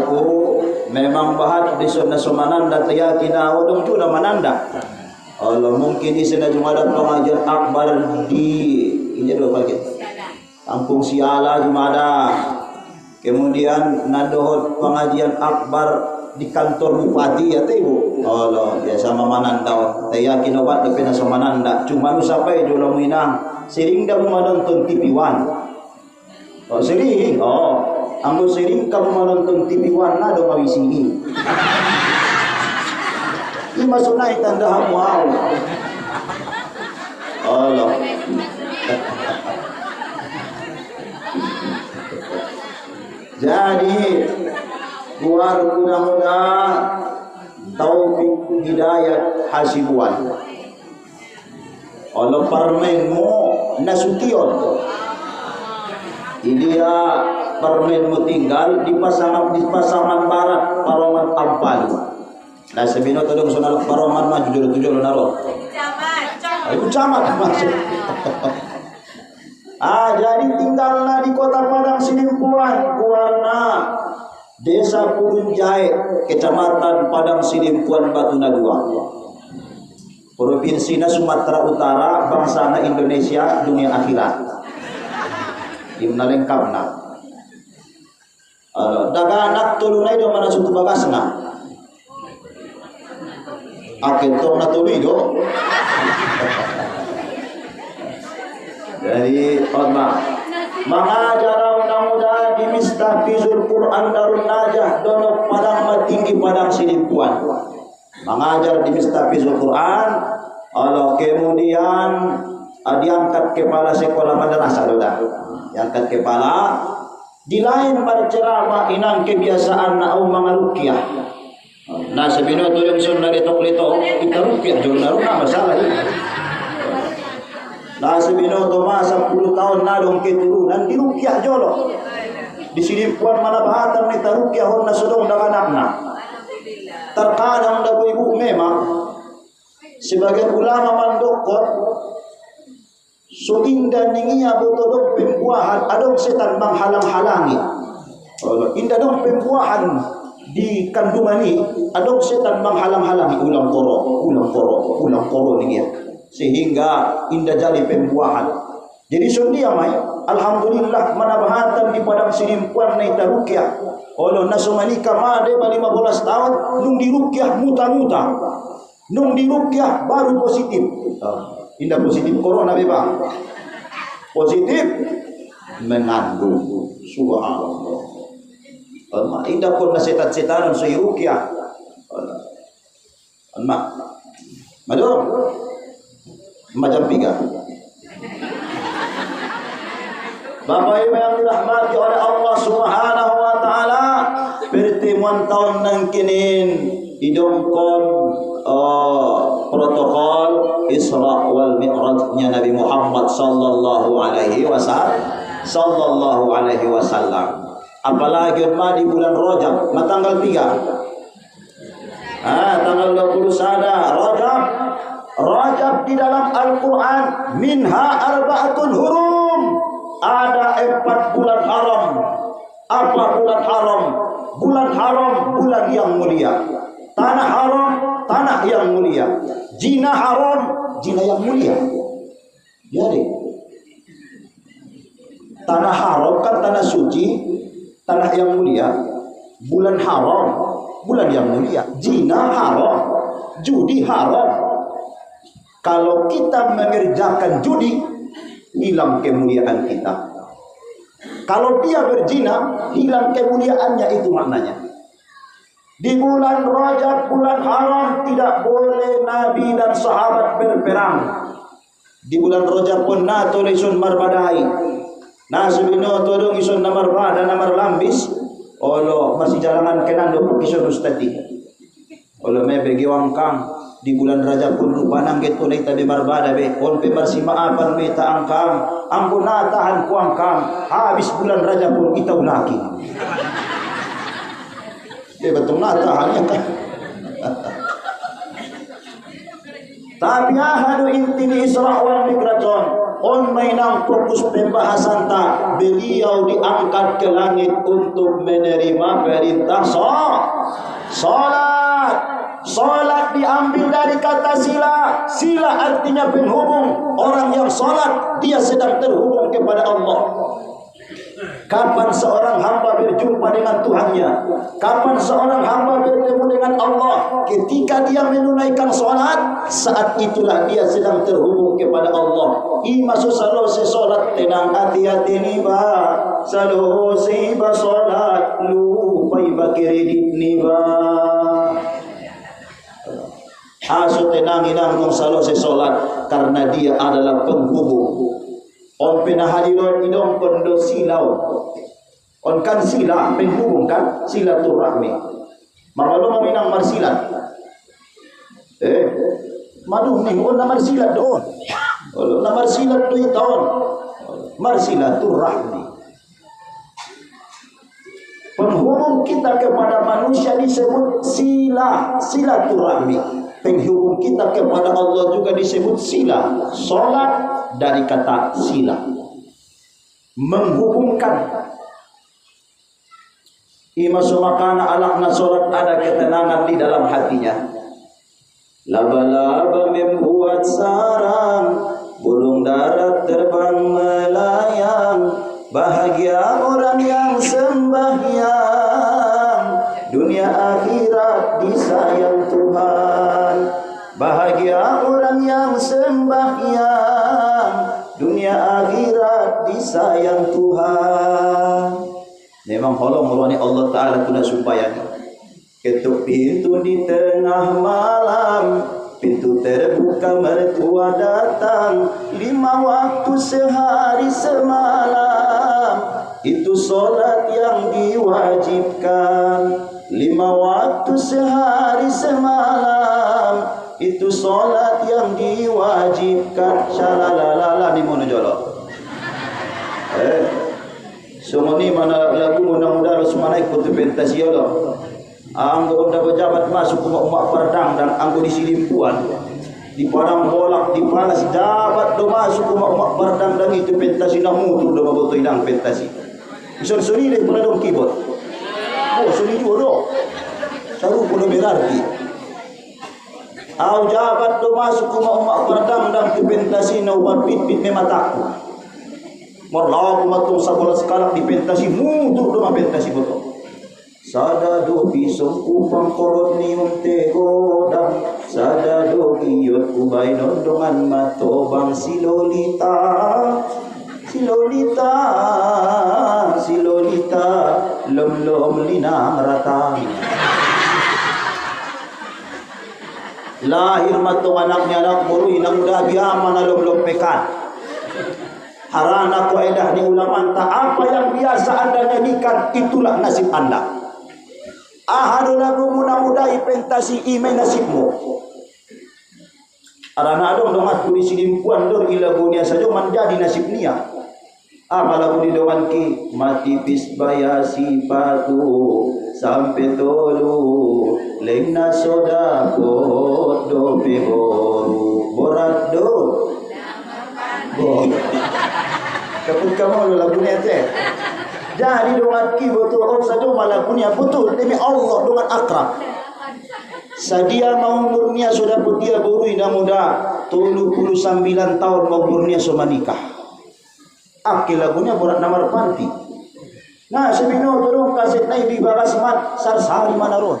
guarku memang bahat bisun na sumananda taya kinawadong tu na mananda. Allah mungkin di sana cuma ada pengajian akbar di ini dua paket Kampung Siala cuma ada. Kemudian nadohot pengajian akbar di kantor bupati ya ibu. Allah ya sama mananda. Taya kinabat tapi na sumananda. Cuma nu sampai dulu minang sering dah menonton TV One. Oh sering. Oh, ambo sering kamu menonton TV One na do mawisi. Ini masuk naik tanda hamuau. Allah. Jadi keluar mudah-mudahan taufik hidayat hasibuan. Allah permenmu nasution. Dia permenmu tinggal di pasangan barat Paroman Ampalu. Nah sebino todong sonal Paroman maju jujur naro. Itu camat maksud. Jadi tinggallah di kota Padang Sidimpuan, Kuarna, Desa Purunjai, Kecamatan Padang Sidimpuan Batuna II. Provinsi Sumatera Utara, bangsana Indonesia, dunia akhirat. Imna lengkapna. Daga anak tulunay do mana sutu bagasna. Akentong na tumido. Jadi Allah mengajar mudah-mudahan di Mistafizul Quran Darun Najah dono Padang Tinggi Padang Sidimpuan. Mengajar di Mistafizul Quran. Allah kemudian diangkat kepala sekolah madrasah doda. Diangkat kepala di lain berceramah inang kebiasaan na mangarukiah. Nah sebino tu yang sunnah letok-letok kita rupiah jurnal masalah ini. Nah sebino tu masa 10 tahun nadong keturunan di rupiah jolo. Di Sidimpuan mana bahatan ni tarukiah honna sodong dengan anakna. Terkadang dagu ibu memang sebagian ulama mandokot so indah ninginya botodong pembuahan adong setan menghalang-halangi. Indah dong pembuahan di kandungan ini adong setan menghalang-halangi ulang koro ninginya sehingga indah jali pembuahan. Jadi sundia mai alhamdulillah mana bahatan di Padang Sidimpuan na itarukiah. Olo nasumanika made ba 15 tahun nung dirukiah muta-muta. Nung dirukiah baru positif. Indah positif corona beba. Positif mengandung. Subhanallah. Indah pun setan-setanan so irukiah. Alma. Madom. Macam 3. Bapak Ibu yang dirahmati oleh Allah Subhanahu wa taala, pertemuan tahun nang kinin idongkon protokol Isra wal Mi'rajnya Nabi Muhammad sallallahu alaihi wasallam. Apalagi di bulan Rajab, tanggal 3. Tanggal 20 sada Rajab di dalam Al-Qur'an minha arba'atul hurum. Ada 4 bulan haram. Apa bulan haram? Bulan haram, bulan yang mulia. Tanah haram, tanah yang mulia. Zina haram, zina yang mulia. Jadi tanah haram kan tanah suci, tanah yang mulia. Bulan haram, bulan yang mulia. Zina haram, judi haram. Kalau kita mengerjakan judi, hilang kemuliaan kita. Kalau dia berzina, hilang kemuliaannya, itu maknanya. Di bulan Rajab, bulan haram, tidak boleh Nabi dan sahabat berperang. Di bulan Rajab pun na tulisun marbadai. Na subino tolong isun namar bada namar lambis. Olo masih jalangan kenando isun ustati. Olo mebe giwangkang. Di bulan Rajab pun rupanang gitu na itabi barbada be on pe bersimaapan me ta angkang ampun na tahan ku angkang habis bulan Rajab pun kita ulaki betul na tahan ya kan. Tapi ahadu intini Isra wal Mi'raj On mainang fokus pembahasan tak, beliau diangkat ke langit untuk menerima perintah salat. Salat diambil dari kata sila. Sila artinya penghubung. Orang yang salat dia sedang terhubung kepada Allah. Kapan seorang hamba berjumpa dengan Tuhannya? Kapan seorang hamba bertemu dengan Allah? Ketika dia menunaikan salat, saat itulah dia sedang terhubung kepada Allah. Imasu salo se salat tenang hati-hati niba. Salo se ba salat lupa iba kredit niba. Asu tenang inang dong salo se salat karena dia adalah penghubung. On penahadiron idong kondo silau. On kan sila penghubung kan silaturahmi. Mamalo maminang marsilat. Madu nih on namar silat doon. Olo namar silat do itaon. Marsilaturahmi. Penghubung kita kepada manusia disebut silaturahmi. Penghubung kita kepada Allah juga disebut sila. Salat dari kata sila, menghubungkan. Imasomakana alakna salat ada ketenangan di dalam hatinya. Laba-laba membuat sarang, burung darat terbang melayang. Bahagia orang yang sembahyang, dunia akhirat disayang Tuhan. Bahagia orang yang sembahyang, dunia akhirat disayang Tuhan. Memang holong meruani Allah Ta'ala tuna supaya ketuk pintu di tengah malam, pintu terbuka mertua datang. 5 waktu sehari semalam, itu solat yang diwajibkan. 5 waktu sehari semalam, itu solat yang diwajibkan. Syalalalala ni mono jolo. Semua ni mana lagu mudah-mudahan semua naik putu pentas yolo. Anggo unda pejabat masuk umak perdang dan anggo diselimpuan. Di padang bolak, di panas jabat do masuk umak perdang dan itu pentas ina mutu do maboto inang pentas. Suri deh pula dong keyboard. Oh, suri dua do. Saru pula berarti. Au jabat do masuk umak perdang dan itu pentasi na ubat pit-pit memataku. Morlaw kumatung sabola sekarang di pentasi mutu do ma pentasi boto. Sadado pisong upang korot ni unte godang, sadado iyot kubay nondongan matobang si Lolita, si Lolita, si Lolita, lom-lom linang ratang. Lahir matong anaknya anak murui nang udah biama na lom-lom pekat. Harana ko edah di ulaman ta apa yang biasa anda nyanyikan itulah nasib anda. Ahadu lagu mudah-mudahi pentasi ime nasibmu. Arana adong dongat kuli silimpuan dor ilagunya saja menjadi nasib nia. Lagu di dongan ki mati pis bayasi patu sampai tolu lengna soda do peboru borat do. Kapun kamu lagunya teh. Jadi dongan ki betul orang saja malakunya betul demi Allah dengan akrab. Sadia mau umurnya sudah dia burui dah muda 79 tahun mau umurnya sudah nikah. Akil lagunya berat namar panti. Nah sebino turun kaset naik di bagas mat sarsari mana ron.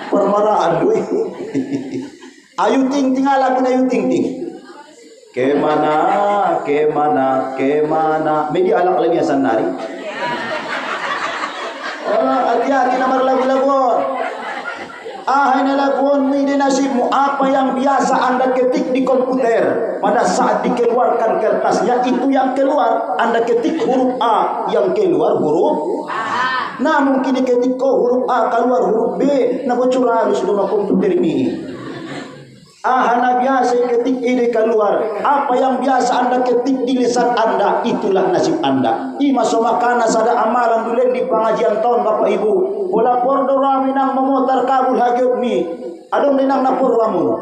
Permaraan duit. Ayu ting tinggal lagu ayu ting ting. Kemana, kemana, kemana. Media alak lagi asan nari. Oh, hati-hati namar lagu-laguan. Hai laguan ini nasibmu. Apa yang biasa anda ketik di komputer pada saat dikeluarkan kertasnya itu yang keluar. Anda ketik huruf A, yang keluar huruf A. Nah mungkin diketik huruf A keluar huruf B. Nah bocor halus dalam komputer ini. Ahana biasa ketik ini keluar. Apa yang biasa anda ketik di lisan anda itulah nasib anda. Ima somakana sada amalan dulu di pengajian tahun bapak ibu. Bola pordo rami nang memotar kabul hajut mi. Adong dinang napur wamun.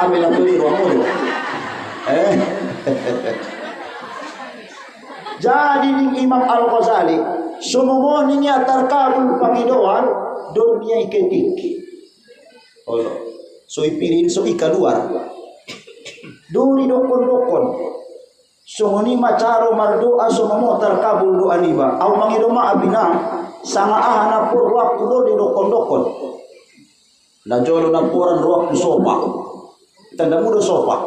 Bilang keliru mo. Jadi ning Imam Al-Ghazali sumumo niya tarkabul Panginoon doon niya iketik. So ipirin so ikaluar. Duri dokon-dokon. Sumuni macaro mardoa sumumo tarkabul doa niba. Aw mangidoma abinang sanga ahana purwak do di dokon-dokon. Najolo na puran ruwak di sopa. Tanda mo do sopa.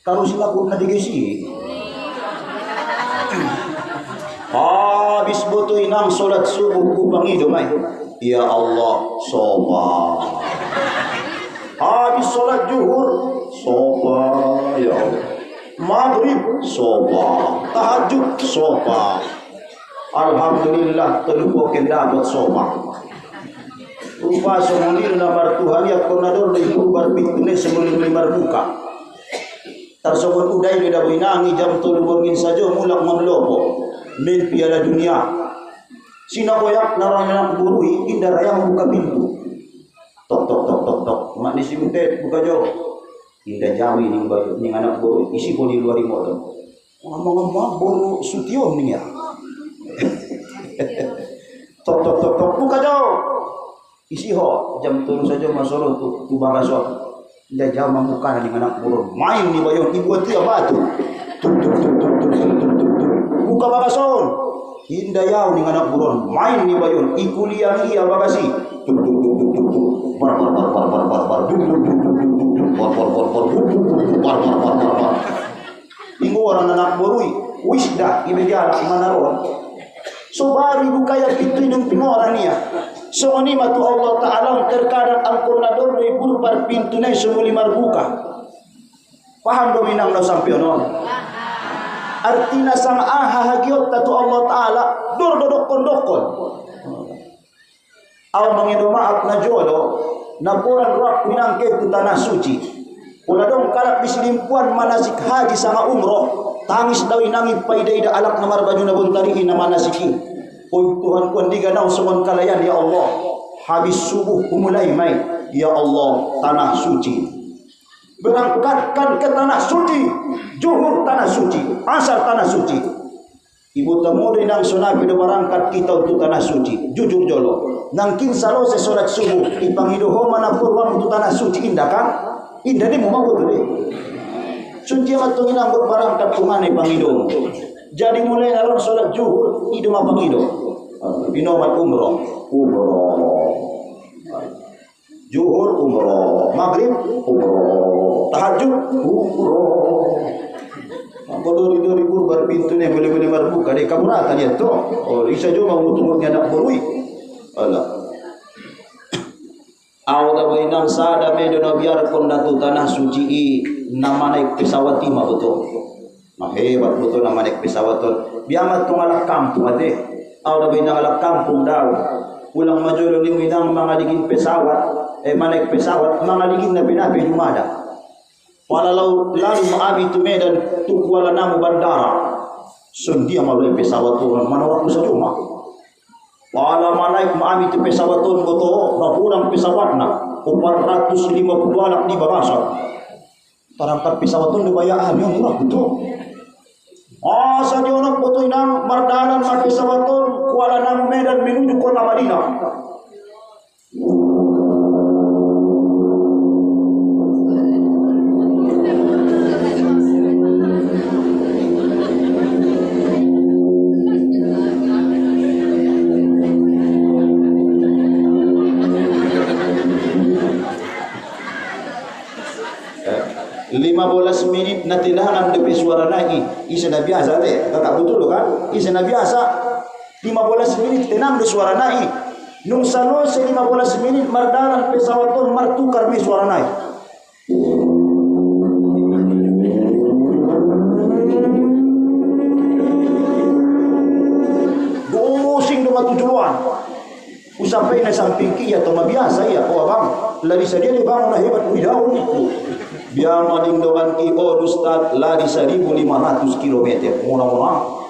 Karo sila pun nadigisi. Habis butuh nang solat subuh ku pangidumay. Ya Allah, sopa. Habis solat zuhur, sopa. Ya Allah. Maghrib, sopa. Tahajud, sopa. Alhamdulillah, telupo dapat sopa. Rupa semulir namar Tuhan ya konador di kubar pitune semulir limar buka. Tersebut udai di dabu inangi jam tulungin saja mulak mamlopo. Min piala dunia. Sina koyak narang burui indah raya membuka pintu. Tok tok tok tok tok. Mak di simute buka jauh. Indah jawi ning anak burui isi di luar motor. Ngomong-ngomong boru sutio ning ya. Tok tok tok tok buka jauh. Isi ho jam turun saja masoro tu bagaso. Indah jauh membuka ning anak burui. Main ni bayo ibu tia batu. Tuk tuk tuk tuk tuk tuk tuk. Buka bagason. Indah yau ning anak buron main ni bayon ikuliang iya bagasi tuk tuk tuk tuk tuk tuk bar bar bar bar bar bar bar duk duk duk duk duk duk bar bar bar bar duk duk duk duk bar bar bar bar bar inggo orang anak borui wis dah ibe jala manaron so bari buka ya pintu indung pingoran niya so ni matu Allah taala terkadang angkon nador ni burbar pintu na semuli marbuka paham dominang no sampionon. Artina sang hahagiot tatu Allah Ta'ala dur dodok-kondokon aw mangido maaf na jolo na puran rak pinangke tu tanah suci ula dong kalak diselimpuan manasik haji sama umroh tangis daw inangit paidaida alak na marbaju na buntariin na manasiki oy Tuhan kuan di ganaw sumon kalayan ya Allah habis subuh kumulay may ya Allah tanah suci berangkatkan ke tanah suci, zuhur tanah suci, asar tanah suci. Ibu temu nang sunabi do berangkat kita untuk tanah suci. Jujur jolo. Nang kin salose salat subuh ipangido ho mana purwam untuk tanah suci indah kan? Indah ni mau betul deh. Sunci amat tunginang berangkat kumane pangido. Jadi mulai dalam salat zuhur idu ma pangido. Binomat umroh. Zuhur umroh, maghrib umroh, tahajud umroh. Kalau dori berpintu ni boleh berbuka deh kamu rata dia tu. Oh, isa jo mau tunggunya nak berui. Allah. Awak bainang sada medo na biar pun datu tanah suci nama naik pesawat timah betul. Nah hebat betul nama naik pesawat tu. Biamat tungalak kampung ade. Awak bainang alak kampung daw. Ulang majolo ni minang mangaligin pesawat. Manaik pesawat mangaligin na pinapi lumada. Walau lalu maabi tu medan tu Kuala Namu bandara. Sundia malai pesawat turun mana waktu sajuma. Wala manaik maabi tu pesawat turun betul rapurang pesawat na 450 alak di bagasa. Tarangkat pesawat turun dibayaan yang murah betul. Asa dia nak betul nang mardalan mak pesawat turun Kuala Namu Medan menuju kota Madinah. Minit na tinahan depe suara lagi isa na biasa deh kakak betul kan isa na biasa 15 menit tenang de suara naik nung salo se 15 menit mardalan pesawat ton martukar me suara naik busing do matujuluan usapay na samping kiya to mabiasa ya o abang lari sa dia ni bang na hebat uidaw itu biar mading doan ki oh ustad lari 1.500 km murah-murah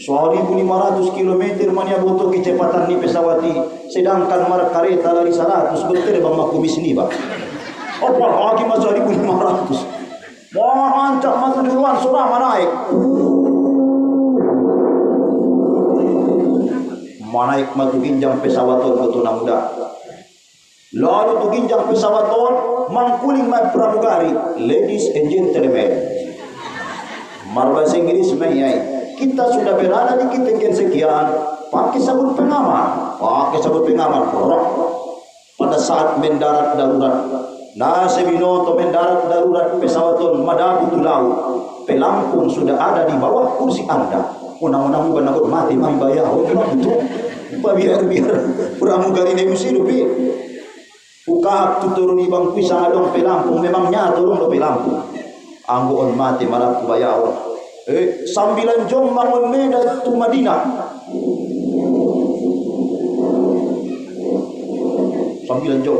1.500 km mania butuh kecepatan ni pesawati sedangkan mar kereta lari 100 berterbang makumis ni ba Apalagi mas 1.500. Mau ancak mati duluan sudah naik. Manaik matu ginjang pesawaton betul muda. Lalu tu ginjang pesawaton mangkuling mai pramugari. Ladies and gentlemen, bahasa Inggris mayai. Kita sudah berada di ketinggian sekian. Pakai sabun pengaman. Rock. Pada saat mendarat darurat. Nasibinoto mendarat darurat pesawaton madabu tulau. Pelampung sudah ada di bawah kursi Anda. Unang-unang bukan aku mati mah bayar. Betul. Biar pramugari ini mesti lupi. Ukahap tu turun ibang pisang adong pelampung memangnya turun do pelampung. Anggoon mati malah bayar. 9 jom bangun Medan tu Madinah. 9 jom.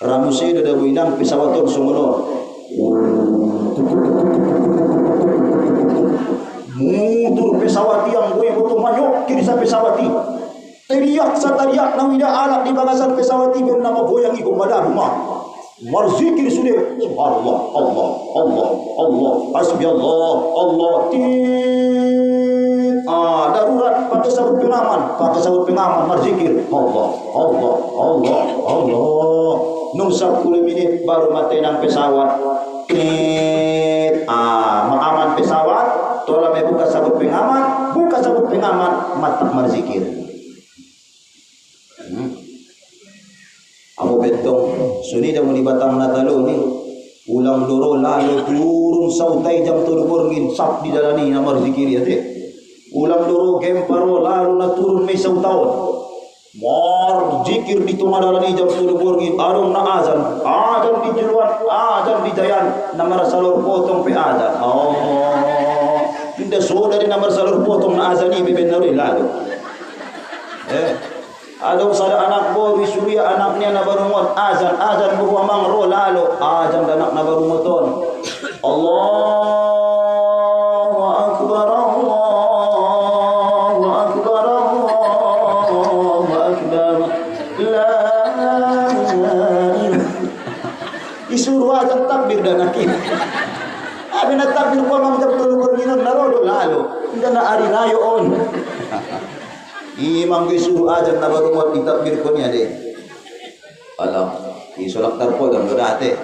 Ramusnya ada winang pesawaton sumono. Mutur pesawati yang gue butuh manyok kiri sa pesawati. Teriak satariak nang ida alak di bagasan pesawati bernama goyang ikut pada rumah. Marzikir sudah subhanallah Allah hasbi Allah darurat pakai sabut pengaman marzikir Allah nung 10 menit baru mati nang pesawat mengaman pesawat tola me buka sabut pengaman mata marzikir. Amo betong suni dah muni batang natalo ni ulang doro lalu turun sautai jam 3 borgin sap di dalani namar zikir ya te ulang doro gemparo lalu na turun may sautaon mar zikir di tumadalani jam 3 borgin arong na azan di jeluan azan di jayan namar salor potong pe azan tidak saudari namar salor potong na azani bebenari lalu Adong sada anak boy surya anaknya na barumot azan buwa mang ro lalo azan anak na barumoton Allahu akbar la isuruh azan takbir dan akin abi na takbir ko mang jab tulungon ginon naro lalo inda na ari nayo on Imam disuruh ajar na baru mau ditakbir ko niya deh. Alam, isolak tarpo dan berate.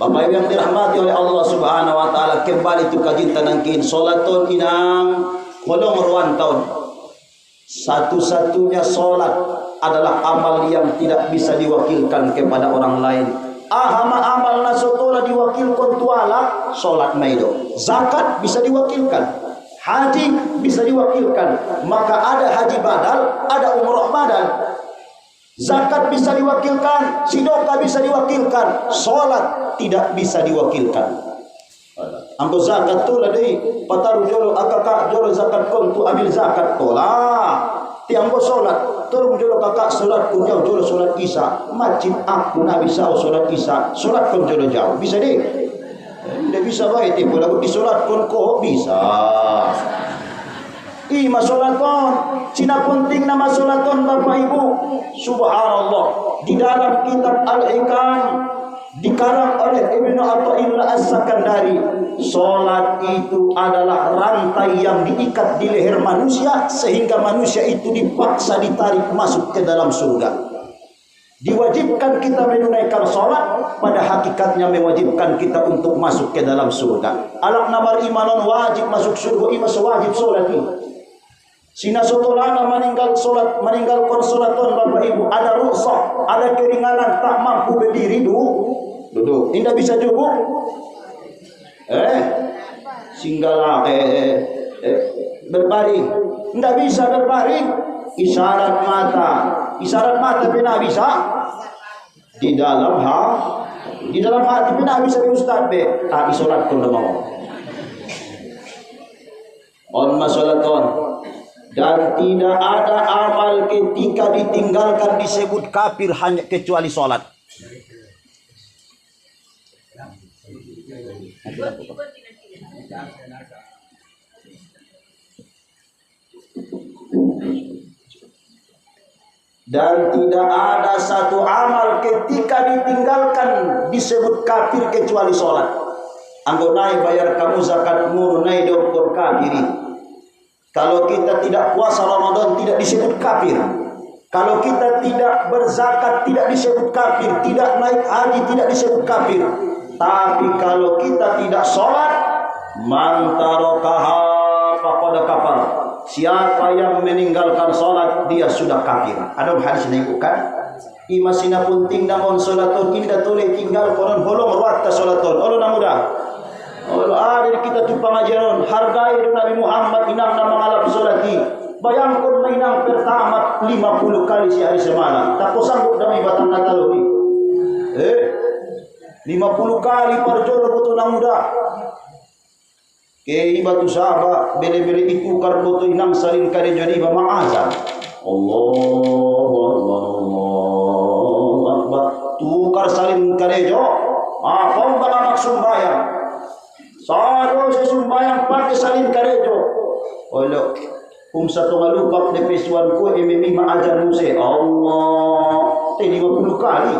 Bapak Ibu yang dirahmati oleh Allah Subhanahu wa taala, kembali tu kajintan nangkin salaton inang kolong ruan tahun. Satu-satunya salat adalah amal yang tidak bisa diwakilkan kepada orang lain. Amal nasotola diwakilkan tuala salat maido. Zakat bisa diwakilkan. Haji bisa diwakilkan, maka ada haji badal, ada umroh badal. Zakat bisa diwakilkan, sedekah bisa diwakilkan, salat tidak bisa diwakilkan. Ambo zakat tu ladai pataru jolo akak jolo zakat kon tu ambil zakat tola. Ti ambo salat, turun jolo kakak salat kun jolo salat isya. Masjid aku na bisa salat isya, salat kon jolo jauh. Bisa deh. Tidak bisa baik tipu lagu disolat kon ko bisa. Masolaton, cina penting nama solaton Bapak Ibu. Subhanallah. Di dalam kitab Al-Hikam dikarang oleh Ibnu Athaillah As-Sakandari, solat itu adalah rantai yang diikat di leher manusia sehingga manusia itu dipaksa ditarik masuk ke dalam surga. Diwajibkan kita menunaikan sholat, pada hakikatnya mewajibkan kita untuk masuk ke dalam surga. Alak namar imanon wajib masuk surga, imas wajib sholat ini. Sina sotolana meninggalkan sholaton Bapak Ibu, ada rukhsah, ada keringanan, tak mampu berdiri duduk. Tidak bisa duduk. Singgala berbaring. Tidak bisa berbaring. Isyarat mata pina bisa di dalam hati pina bisa di ustaz be tak isolat kun mau on masolaton dan tidak ada amal ketika ditinggalkan disebut kafir hanya kecuali salat. Dan tidak ada satu amal ketika ditinggalkan disebut kafir kecuali sholat. Anggo naik bayar kamu zakat murni dokter kafiri. Kalau kita tidak puasa Ramadan tidak disebut kafir. Kalau kita tidak berzakat tidak disebut kafir. Tidak naik haji tidak disebut kafir. Tapi kalau kita tidak sholat, man tarakaha faqad kafar. Siapa yang meninggalkan sholat dia sudah kafir. Ada hadis ini bukan? Imasina punting namun sholatun indah toleh tinggal konon holong ruat sholatun. Allah namudah. Allah dari kita tu pengajaran hargai Nabi Muhammad inang nama ngalap sholati. Bayangkan mainang pertama 50 kali sehari semalam. Tak sanggup demi batang natal ni. 50 kali parjolo betul namudah. Kei batu sahabat bele-bele itu karboto inang salin kare jadi ma'azan. Allahu Akbar. Tukar salin kare jo. Kau anak sumbayang. Saro sumbayang pakai salin kare jo. Olo kung satu malupak de pesuan ko ememi ma'azan muse. Allah. 50 kali.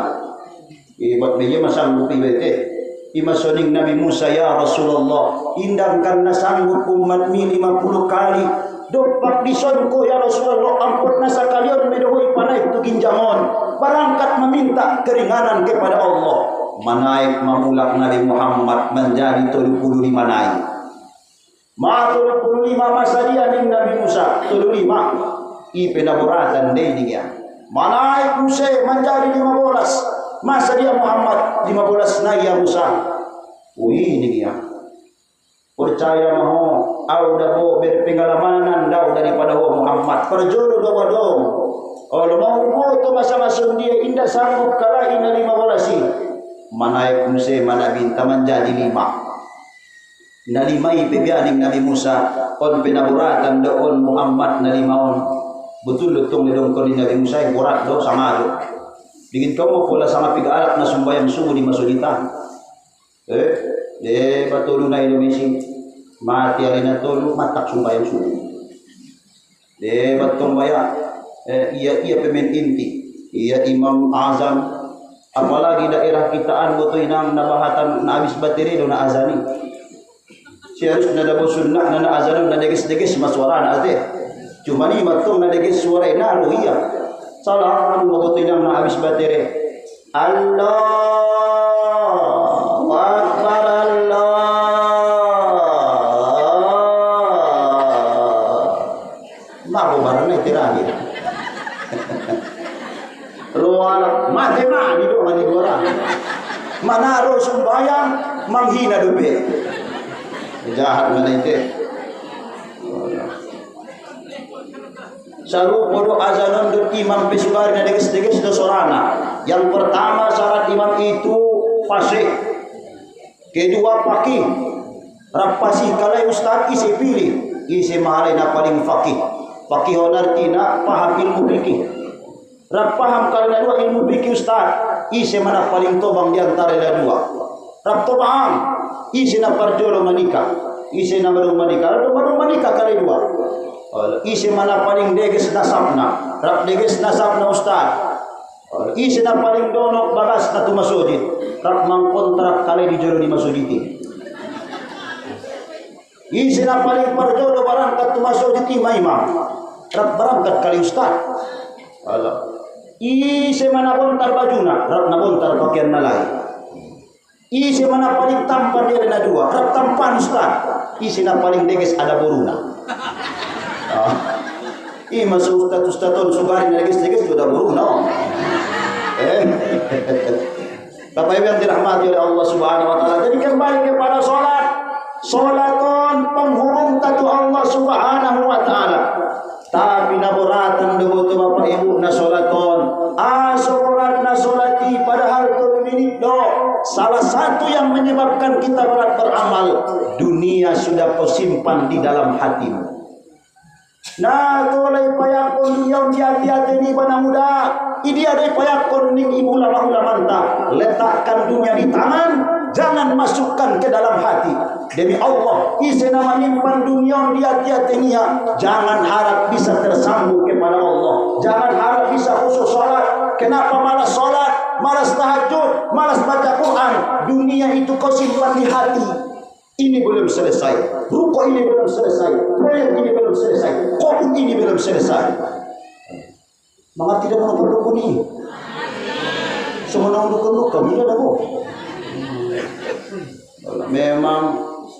Ibat dia masang bukti bete. Imasoning Nabi Musa ya Rasulullah indangkan na sanggup umat mi 50 kali dopak disonko ya Rasulullah ampun nasa kalian medohoi panai tu ginjamon berangkat meminta keringanan kepada Allah manaik mamulak Nabi Muhammad menjadi 35 naik ma 35 masa dia ning Nabi Musa 35 ipedaburatan deh dia manaik Musa menjadi 15 masa dia Muhammad 15 naik ya Musa. Wih ini dia. Percaya maho au dabo berpengalamanan dau daripada Muhammad. Perjodoh doa dong. Kalau mau foto masa-masa dia indah sanggup kalahin 15. Manaik Musa mana binta menjadi 5. Na 5 ipebianing Nabi Musa on penaburatan doon Muhammad na 5 on. Betul lutong nilong ko ni Nabi Musa burat do sama do. Bikin kamu pula sama piga alat na sumbayang subuh di masulita. Patulu na Indonesia mati alina tulu matak sumbayang subuh. Batong baya iya pemen inti, iya Imam Azam. Apalagi daerah kitaan boto inang nabahatan na abis bateri do na azani. Si harus na dabo sunnah na azan na deges-deges maswara na ate. Cuma ni matong na deges suara na iya. Salah anu mabutinang na habis batere. Allahu Akbar Allah. Mabu barang terakhir. Luar mati mani do mani dua. Manaro sembayang menghina dobe. Jahat mana itu. Saru podo azanon do imam pesubari na deges-deges do sorana. Yang pertama syarat imam itu fasih. Kedua faqih. Rapasi kalai ustaz isi pilih. Isi mahalai na paling faqih. Faqih honartina paham ilmu fikih. Rap paham kalai na dua ilmu fikih ustaz. Isi mana paling tobang diantara na dua. Rap to paham. Isi na parjolo manikah. Isi na baru manikah. Baru manikah kalai dua. Isi mana paling deges nasabna, rap deges nasabna ustaz. Isi na paling donok bagas na tumasudit, rap mangkontrak kali di joro di masuditi. Isi na paling parjodo barangkat tumasudit imam, rap berangkat kali ustaz. Isi mana bontar bajuna, rap na bontar pakaian nalai. Isi mana paling tampan dia na dua, rap tampan ustaz. Isi na paling deges ada boruna. Masuk ustaz-ustazon sugari legis-legis sudah beruna. Bapak Ibu yang dirahmati oleh Allah Subhanahu wa taala. Jadi kembali kepada salat. Salaton penghurung tatu Allah Subhanahu wa taala. Tapi naburatan debutu Bapak Ibu na salaton. Salat na salati padahal tu minit do. Salah satu yang menyebabkan kita berat beramal, dunia sudah kau simpan di dalam hatimu. Nah, tolai payakon yang hati-hati ni pada muda. Ini ada payakon ning ibu lama-lama mantap. Letakkan dunia di tangan, jangan masukkan ke dalam hati. Demi Allah, isi nama nyimpan dunia di hati-hati ni. Jangan harap bisa tersambung kepada Allah. Jangan harap bisa khusus Kenapa malas sholat, malas tahajud, malas baca Quran? Dunia itu kau simpan di hati. Ini belum selesai, rukuk ini belum selesai, proyek ini belum selesai, kopi ini belum selesai. Maka tidak mau berdukun ini. Semua dukun-dukun ini ada kok. Memang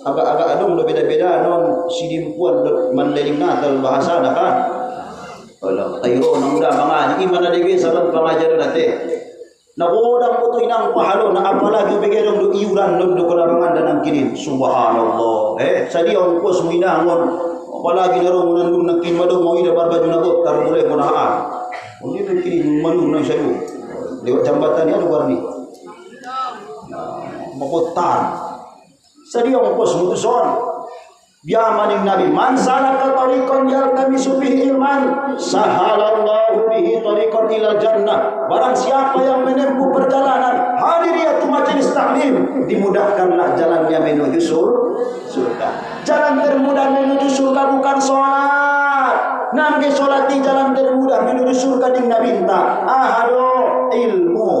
agak-agak adung udah beda-beda non sidimpuan mandeling natal bahasa dah kan. Kalau tayo nang udah mga iman na digi saban pangajar dati. Nagodang ko to inang pahalo na apalagi bigay do iuran do ko na mga danang kinin. Subhanallah. Sa diyon ko suminangon apalagi naro munan nang kinmadong mo ida barbado na ko tarmule ko na ha. Undi do kinin manung nang sayo. Lewat jambatan ni luar ni. Makotan. Sa diyon ko sumutuson. Biamaning Nabi man salaka tariqan yaltamisu fihi ilman sahalallahu bihi tariqan ilal jannah. Barang siapa yang menempuh perjalanan hadiriyatu majelis taklim, dimudahkanlah jalannya menuju surga. Jalan termudah menuju surga bukan sholat. Nangge sholat di jalan termudah menuju surga ding nabinta. Ahado ilmu.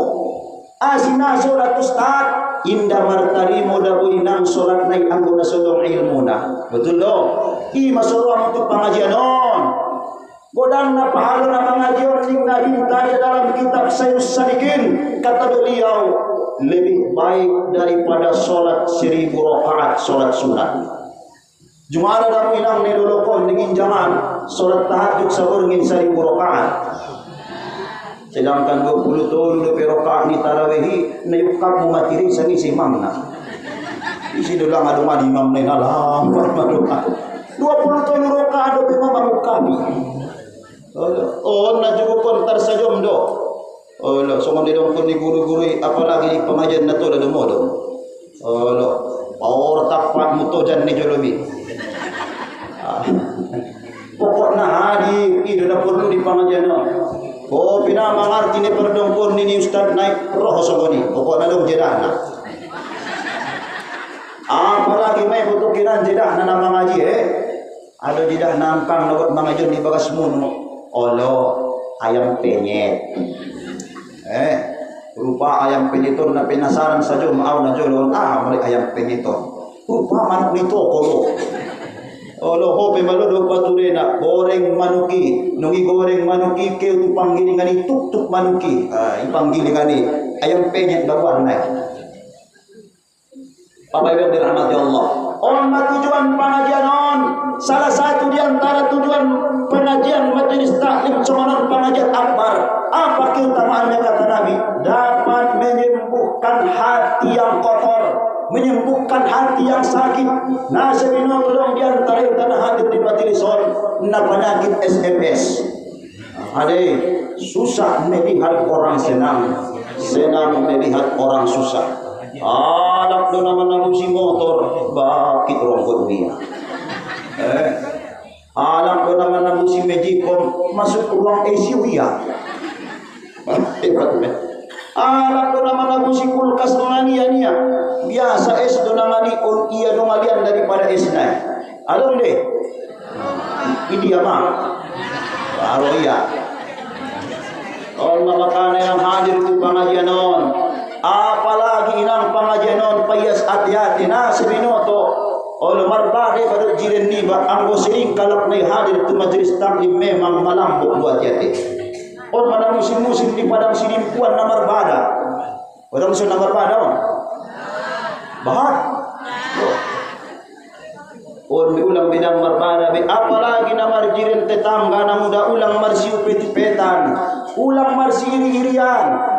Asina sholat ustaz. Indah martari moda inang solat naik anggona sodong ilmu na. Betul dong. Masalah untuk pengajian on. Godang na pahala na pengajian ning na hintaya dalam kitab Sayyus Sadikin. Kata beliau, lebih baik daripada solat 1000 rakaat solat sunat. Jumara dalam inang nedolokon dingin jangan solat tahajud saburngin 1000 rakaat. Sedangkan 20 tahun lebih rakaat ni tarawehi na yukap mo matiri sa ngisi imam na. Isi dolang adu madi imam na inalam. 20 tahun rakaat do imam kami. Oh na juga pun tarsajom do. Oh lo so man dong pun ni guru-guru apalagi di pengajian na to da mo do. Oh lo power tapat mutojan ni jolomi. Pokoknya hari itu dah perlu di pengajian no. Oh, pina mengerti ni perdongkon ni ustaz naik roh sogoni. Pokoknya dong jedahna. Apalagi mai butuh kiran jedahna na mengaji Ada jedah nampang nagot mengajar di bagas munu. Olo ayam penyet. Rupa ayam penyetor na penasaran saja mau na jolon mereka ayam penyetor. Rupa manuk nito kolo. Olo hope maludo pature na goreng manuki nungi goreng manuki ke upang gilingan tuk manuki ipanggilingan ni ayam penyet bawang naik. Bapak Ibu dirahmati Allah. Tujuan pengajian on salah satu di antara tujuan pengajian majelis taklim semono pengajian akbar. Apa keutamaannya kata Nabi? Dapat menyembuhkan hati yang kotor, menyembuhkan hati yang sakit. Nah, sebino tolong di antara yang tanah hadir di majelis on na penyakit SMS. Ada susah melihat orang senang, senang melihat orang susah. Anak do naman si motor bakit rongkot dia. Anak do naman si Magicom masuk ruang ICU ya. Anak do naman si kulkas dongania niya. Biasa es do naman on iya dongalian daripada es na. Alon deh. Ini dia mah. Baru iya. Allah makana yang hadir di pengajian on. Apalagi inang pengajian on payas hati-hati na sebinoto. Olo marbade pada jiren ni ba anggo sering kalak na hadir tu majelis taklim memang malambok buat yati. On mana musim-musim di padang sinimpuan na marbada. Orang musim na marbada on. Bahat. On diulang bidang marbada be apalagi na marjiren tetangga na muda ulang marsiu peti-petan. Ulang marsi iri-irian.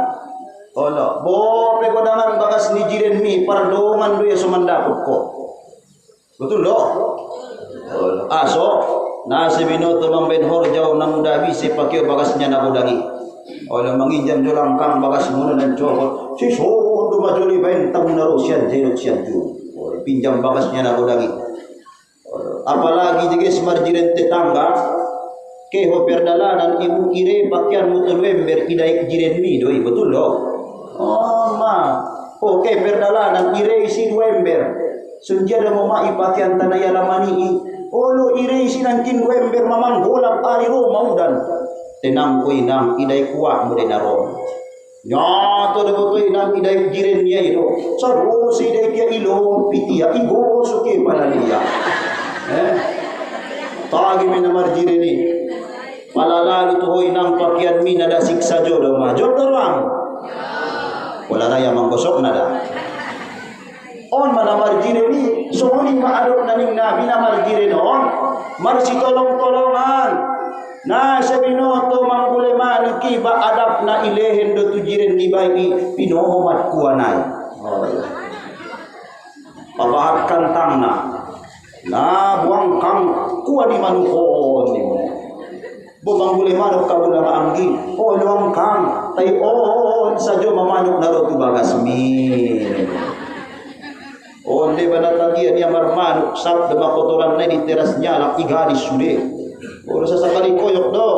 Olo, bo pegodangan bagas ni jiren mi pardongan do ya sumandapot ko. Betul lo? Aso nasi binoto mamben horjau na muda bisi pakio bagasnya na bodagi. Olo manginjam jolang kang bagas muna nan cokot. Si so do majoli bentang na rosian zero sian ju. Pinjam bagasnya na bodagi. Apalagi jige marjiren tetangga keho perdalanan ibu ire pakaian mutul wember idaik jiren mi doi betul lo. Oh ma, oke perdalanan ire isi wember. Sunjada mo maipakian tanaya lamani Olo ire sinantin November mamang bolang ari Roma dan tenang ko inang iday kuwa mo din naron. Nyato na ko inang iday giren niya ilo. Sa rosi iday kya ilo pitiya igo suke palaliya. Tagi mi namar giren ni. Palalalu to inang pakyan mi nada siksa jodoh ma. Jodoh orang. Wala raya manggosok nada. On manamar giren ni. Sohoni maarok naning nabi namar giren on. Marsi tolong-tolongan. Na sabinoto mangulema kiba adap na ilehen do tujiren ibai pinomat kuanay. Pabahat kantang na buang kang kuan di manuhon ni mo. Bubang gulema no kabula maanggi. O luang kang tay on sadyo mamanok na ro tu bagasmin. Onde banatagian niya marmanok sab de makotoran na di teras niya lang igaris sude. Udah sesekali koyok do.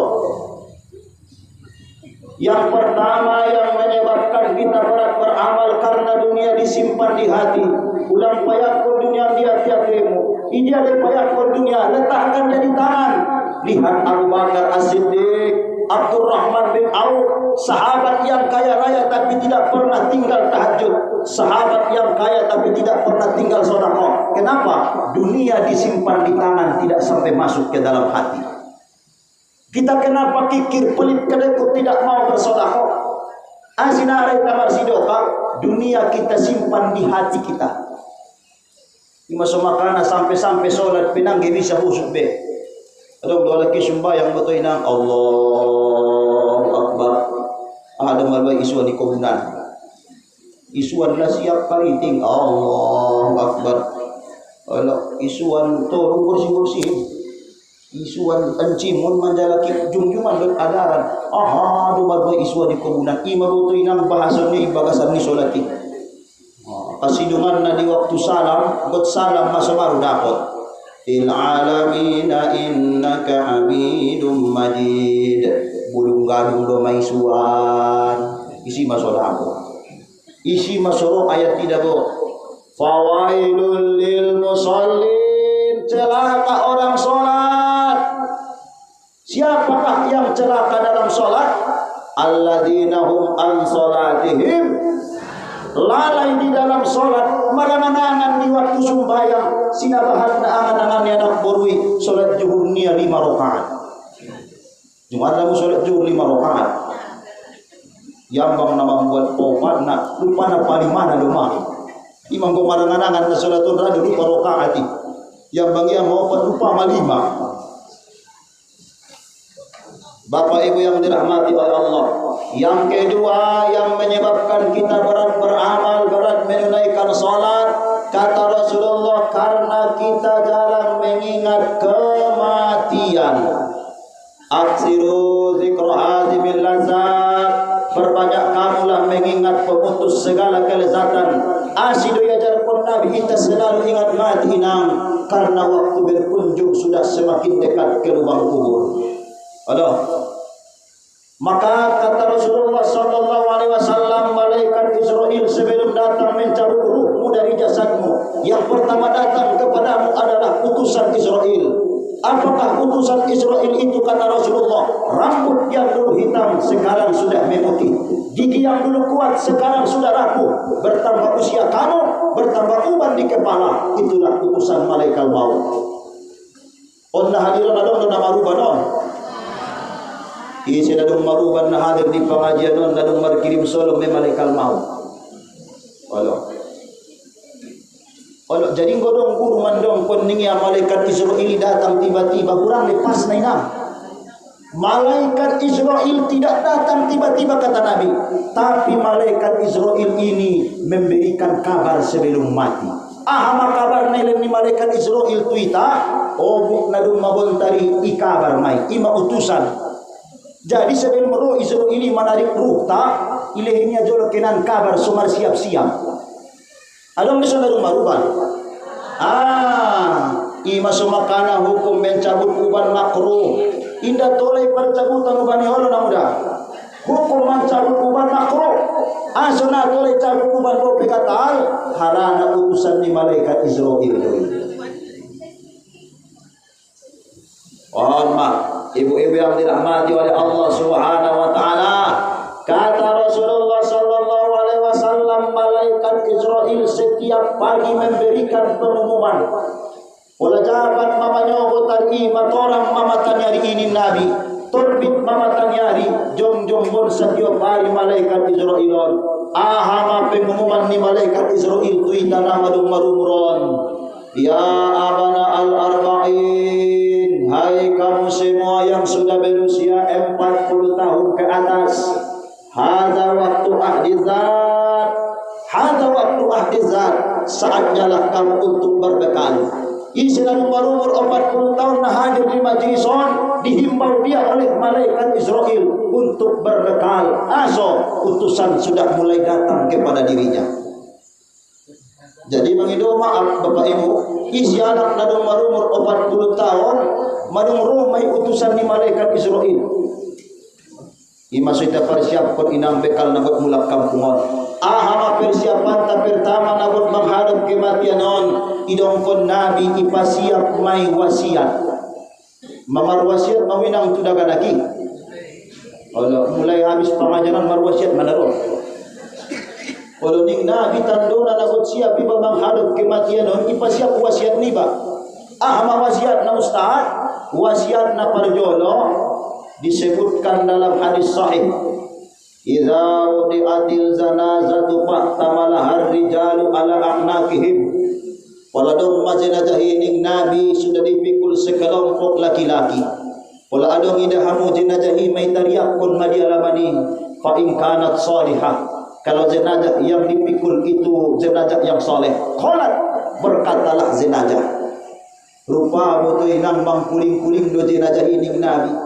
Yang pertama yang menyebabkan kita berat beramal karena dunia disimpan di hati. Ulang payakun dunia di hati-hatimu. Ija le payakun dunia letakkan jadi tangan. Lihat Abu Bakar As-Siddiq, Abdurrahman bin Auf, sahabat yang kaya raya tapi tidak pernah tinggal tahajud. Sahabat yang kaya tapi tidak pernah tinggal sedekah. Kenapa? Dunia disimpan di tangan tidak sampai masuk ke dalam hati. Kita kenapa kikir pelit kedekut tidak mau bersedekah? Asinarai tamar sidoka, dunia kita simpan di hati kita. Di masa makana sampai-sampai solat pinanggi bisa husuk be. Adong dua laki sembahyang betul inang Allahu Akbar. Ada malai isuan di komunan. Isuan lah siap kariting Allahu Akbar. Kalau isuan turun kursi-kursi. Isuan encimun manjalaki jumjuman dan adaran. Aha, dumar boy iswa di komunan. Ima butoy nang bahasan ni ibagasan ni solati. Kasidungan na di waktu salam, got salam masamaru dapat. Fil alamina innaka hamidum majid. Bulung gadung do maisuan. Isi masodako. Isi masoro ayat tidak go. Fawailul lil musallin. Celaka orang sholat. Siapakah yang celaka dalam sholat? Alladzina hum an sholatihim lalai di dalam sholat. Maranganangan di waktu sumbayang sinabahan na angan-angan yang nak borui sholat zuhur nia 5 rakaat. Jumat lalu sholat zuhur 5 rakaat. Yang bang nama buat opat nak lupa na paling mana rumah. Imam ko maranganangan na sholatul radu 5 rakaat. Yang bang yang mau lupa malima. Bapak Ibu yang dirahmati oleh Allah. Yang kedua yang menyebabkan kita berat beramal, berat menunaikan salat, kata Rasulullah, karena kita jarang mengingat kematian. Aksiru zikra azimil lazat. Perbanyak kamulah mengingat pemutus segala kelezatan. Asidu yajar pun Nabi kita selalu ingat mati inang, karena waktu berkunjung sudah semakin dekat ke lubang kubur. Aduh. Maka kata Rasulullah sallallahu alaihi wasallam, malaikat Israel sebelum datang mencabut ruhmu dari jasadmu, yang pertama datang kepadamu adalah utusan Israel. Apakah utusan Israel itu? Kata Rasulullah, rambut yang dulu hitam sekarang sudah memutih, gigi yang dulu kuat sekarang sudah rapuh, bertambah usia kamu, bertambah uban di kepala. Itulah utusan malaikat maut. Onna hadirin adon nama rubanon. Isi dadung maruban na hadir di pengajian non dadung markirim solong me malaikat maut. Kalau jadi godong guru mandong pun ningi malaikat Israel datang tiba-tiba kurang lepas nainam. Malaikat Israel tidak datang tiba-tiba kata Nabi, tapi malaikat Israel ini memberikan kabar sebelum mati. Ahama kabar nelen ni malaikat Israel tuita, obuk nadung mabontari ikabar mai ima utusan. Jadi sebelum roh Israel ini menarik ruh tak, ilahnya jolo kenan kabar sumar siap-siap. Adong bisa nadung maruban. Ima sumakana hukum mencabut uban makruh. Indah toleh percabutan uban holo namuda. Hukum mencabut uban makruh. Asana toleh cabut uban ko pekatal harana utusan di malaikat Israel. Hormat ibu-ibu yang dirahmati oleh Allah Subhanahu wa taala. Kata Rasulullah sallallahu alaihi wasallam, malaikat Israel setiap pagi memberikan pengumuman. Wala jabat mamanya tadi matorang mama tanyari ini nabi. Torbit mama tanyari jom-jom bon setiap hari malaikat Israel. Ahama pengumuman ni malaikat Israel kui tanah madung marumron. Ya abana al-arba'in, hai kamu semua yang sudah berusia 40 tahun ke atas. Hada waktu ahdizat, hada waktu ahdizat, saatnya lah kamu untuk berbekal. Islam berumur 40 tahun nah hadir di majlisun, dihimbau dia oleh malaikat Israel untuk berbekal. Aso utusan sudah mulai datang kepada dirinya. Jadi mengido maaf Bapak Ibu, isi anak nadung marumur 40 tahun, madung rumai utusan di malaikat Israel. Ima sudah persiapkan inang bekal nagot mulak kampungon. Ahama persiapan ta pertama nagot menghadap kematian on. Idong kon nabi ipasiap mai wasiat. Mamar wasiat mawinang tudagan lagi. Kalau mulai habis pengajaran mar wasiat manaro. Kalau ning nabi tandona nagot siap iba menghadap kematian on ipasiap wasiat ni ba. Ahama wasiat na ustaz, wasiat na parjolo. Disebutkan dalam hadis sahih, idza wudi'atil zanazatu fa'tamalaha ar-rijalu ala a'naqihim. Waladong jenazah ini nabi sudah dipikul sekelompok laki-laki. Wala adong idahamu jenazah mai tariakun madi alamani fa in kanat salihah. Kalau jenazah yang dipikul itu jenazah yang soleh, qalat berkatalah jenazah. Rupa butuh inang mangkuling-kuling do jenazah ini nabi.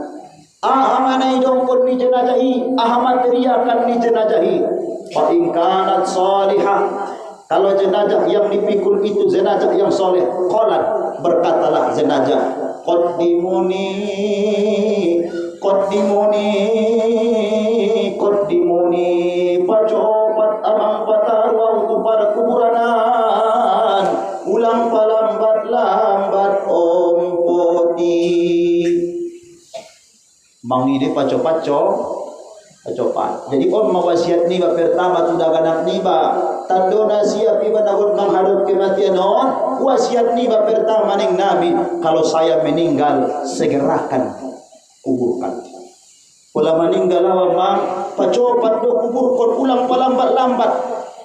Ahamana idong pun ni jenazahi, ahamat teriakan ni jenazahi. Fa in kanat salihah, kalau jenazah yang dipikul itu jenazah yang soleh, qalat berkatalah jenazah, qaddimuni qaddimuni qaddimuni, pacopat amang patar waktu pada kuburanan, ulang palambat lambat om poti. Mangi dia pacopat. Jadi on mawasiat ni ba pertama tudaganak ni ba tandona siap iba nagot menghadap kematian on. Wasiat ni ba pertama ning nabi, kalau saya meninggal segerakan kuburkan. Pola meninggal awang pacopat do kuburkan ulang palambat-lambat.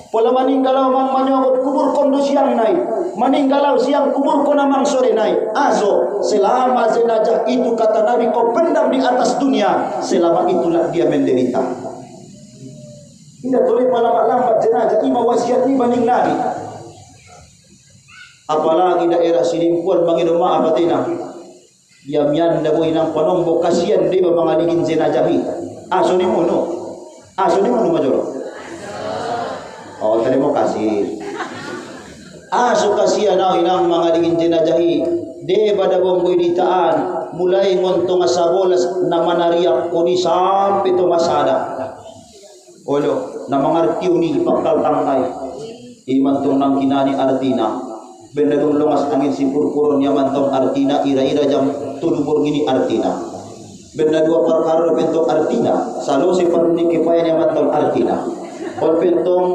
Pola meninggal awang manyogot kuburkan do siang nai. Meninggal siang kuburkan amang sore nai. Aso selama jenazah itu kata Nabi kau pendam di atas dunia, selama itulah dia menderita. Tidak boleh lambat jenazah. Ima wasiat ni banding Nabi. Apalagi daerah Silimpuan mangido maaf batina. Yamian da boy nang panombo kasian di ba mangaligin jenazah hi. Aso ni mono. Aso ni mono majoro. Oh, terima kasih. Aso kasian na inang mangaligin jenazah hi. De pada bomboy ditaan mulai ngontong asabolas na manariak ko ni sampai to masada. Olo na mangartiw ni ipakal tangkay. Imantong nang kinani artina. Benda dong longas angin si purpuron yamantong artina ira-ira jam tulubur gini artina. Benda dua perkara bentuk artina. Salo si paruni kipayan yamantong artina. Ol pentong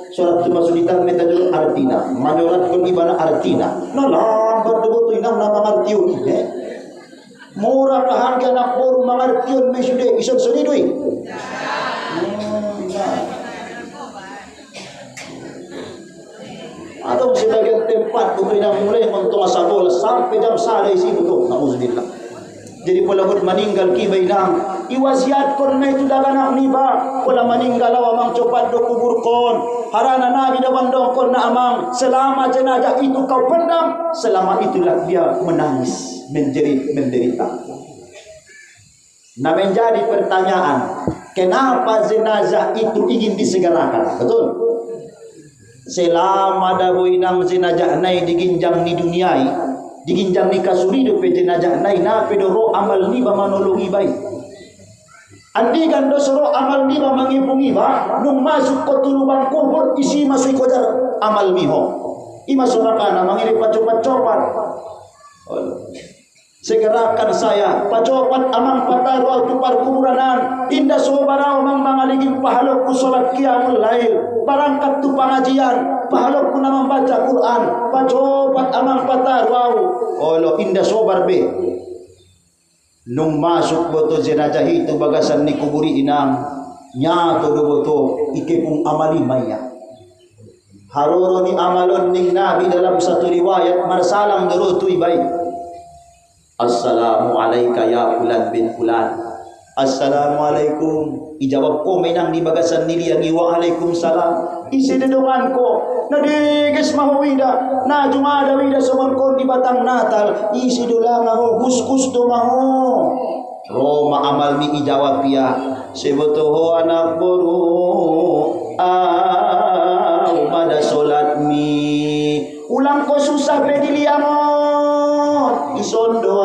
surat masulitan meta dulu artina. Manulat kun ibana artina. Nolang berdebutu inang nama artiun. Murah harga nak boru mangartiun me sude ison suni dui. Atau sebagian tempat bukan yang mulai untuk asabol sampai jam sadai si betul. Nauzubillah. Jadi pola hud meninggal ki bainang iwasiat kon mai tu daganak ni ba pola meninggal awang cepat do kubur kon harana nabi da bandong kon na amang selama jenazah itu kau pendam selama itulah dia menangis menderita. Nah menjadi pertanyaan, kenapa jenazah itu ingin disegerakan? Betul? Selama da boinang jenazah nai diginjang ni duniai, diginjang ni kasurido pe jenazah nai na pedoro amal ni ba manolongi baik. Andi kan dosoro amal ni ba mangipungi ba nung masuk ko tulubang kubur isi masuk ko jar amal mi ho. Ima suraka na mangiri pacopat-copat. segerakan saya pacopat amang pataru tu parkuranan indah sobara amang mangaligin pahalok ku salat qiyamul lail barangkat tu pengajian pahalok ku nama baca Quran pacopat amang pataru olo indah sobar be nung masuk boto jenazah itu bagasan ni kuburi inang nyato do boto ike kung amali maya haroro ni amalon ning nabi dalam satu riwayat marsalam dulu tu ibai assalamu alayka ya fulan bin fulan assalamualaikum ijawab ko menang di bagasan niliangi wa waalaikumsalam isi dedongan ko nadiges mahawida na jumada wida sumangkon di batang natal isi dolang ako kuskus do maho Roma amal mi ijawab ya sebotoho anak boru umada solat mi ulang ko susah be diliamot isondo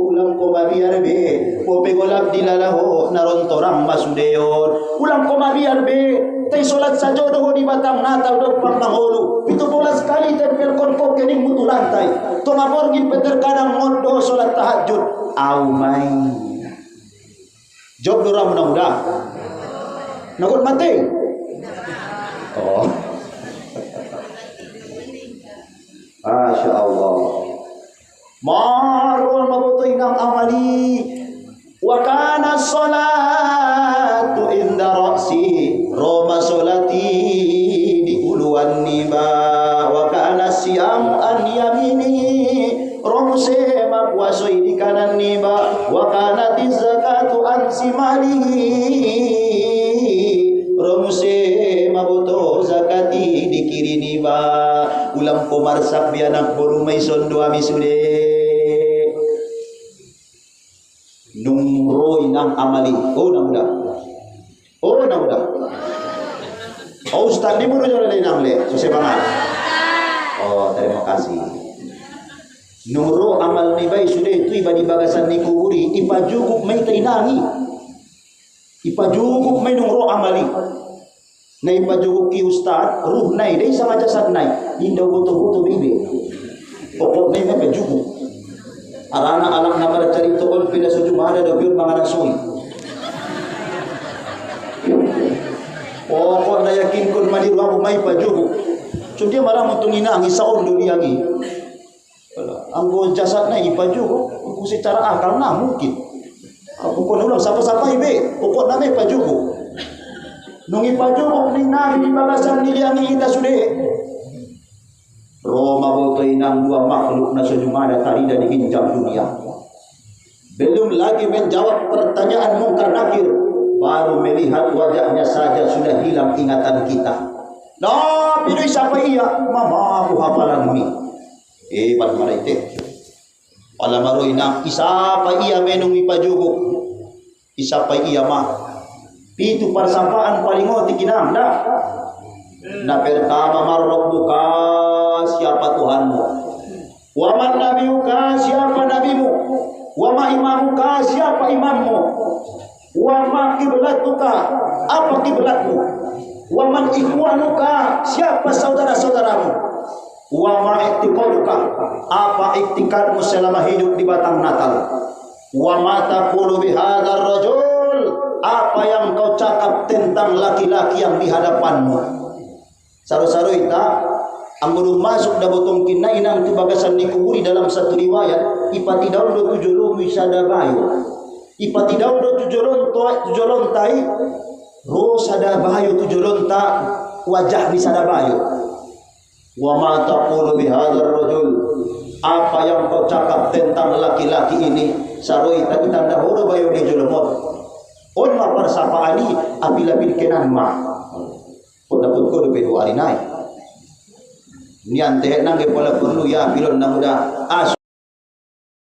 ulang ko mabiar be po pegolab dilalaho naron torang masudeyon ulang ko mabiar be tay solat sa jodoh di batang natal do panghulu 17 kali tempel konpo kening mutu lantai tumabor gid kadang mondo solat tahajud au main job dora mudah-mudah nakut mati oh Masya Allah marul mabutoy ng amali wa kana salatu inda ra'si roma solati di uluan niba wa kana siyam an yamini romse mapwasoy di kanan niba wa kana zakatu an simalihi romse mabuto zakati di kiri niba ulam komarsak bianak borumay sondo amisude numroy ng amali oh na muda oh ustaz di muro jole nang le so sebangan oh terima kasih numro amal ni bay sude itu iba di bagasan ni kuburi ipajuguk may tainangi ipajuguk may numro amali na ipajuguk ki ustad ruh nay day sama jasad nay indaw buto-buto bibi pokok nay na pajuguk arana anak nama cerita ol pila sujumada do biur mga nasoy pokok na yakin kun maliwa may pajuguk so dia malah mutungina ang isaon do diangi ang jasad na ipajuguk kung secara akal na mungkin pokok na ulang sapa-sapa ibe pokok na may pajuguk nung ipajugok ni nabi di bagasan niliangi ita sude Roma botoy ng dua makhluk na sejumada tarida di ginjam dunia belum lagi menjawab pertanyaan mungkar nakir baru melihat wajahnya saja sudah hilang ingatan kita nah pinuy siapa iya mama aku hafalan mi pan maraite palamaroy na isa pa iya menung ipajugok isa pa iya ma itu persapaan paling ngoti kinam dah. Na pertama marrabbuka siapa Tuhanmu? Wa man nabiyuka siapa nabimu? Wa ma imamuka siapa imammu? Wa ma kiblatuka apa kiblatmu? Wa man ikhwanuka siapa saudara-saudaramu? Wa ma i'tiqaduka apa i'tiqadmu selama hidup di batang natal? Wa ma taqulu bihadzal rajul apa yang kau cakap tentang laki-laki yang di hadapanmu saru-saru ita ang belum masuk da botong kinainang tu bagasan ni kuburi dalam satu riwayat ipati daw do tujulong isada bayo ipati daw do tujulong tai ro sada bayo tujulong ta wajah di sada bayo wa ma taqulu bihadzal rajul apa yang kau cakap tentang laki-laki ini saru ita itanda horo bayo di julomot on maparsapaan ni apilapil kenan ma pun ko do pedo ari nai niante nang ge pala perlu ya pilon nang udah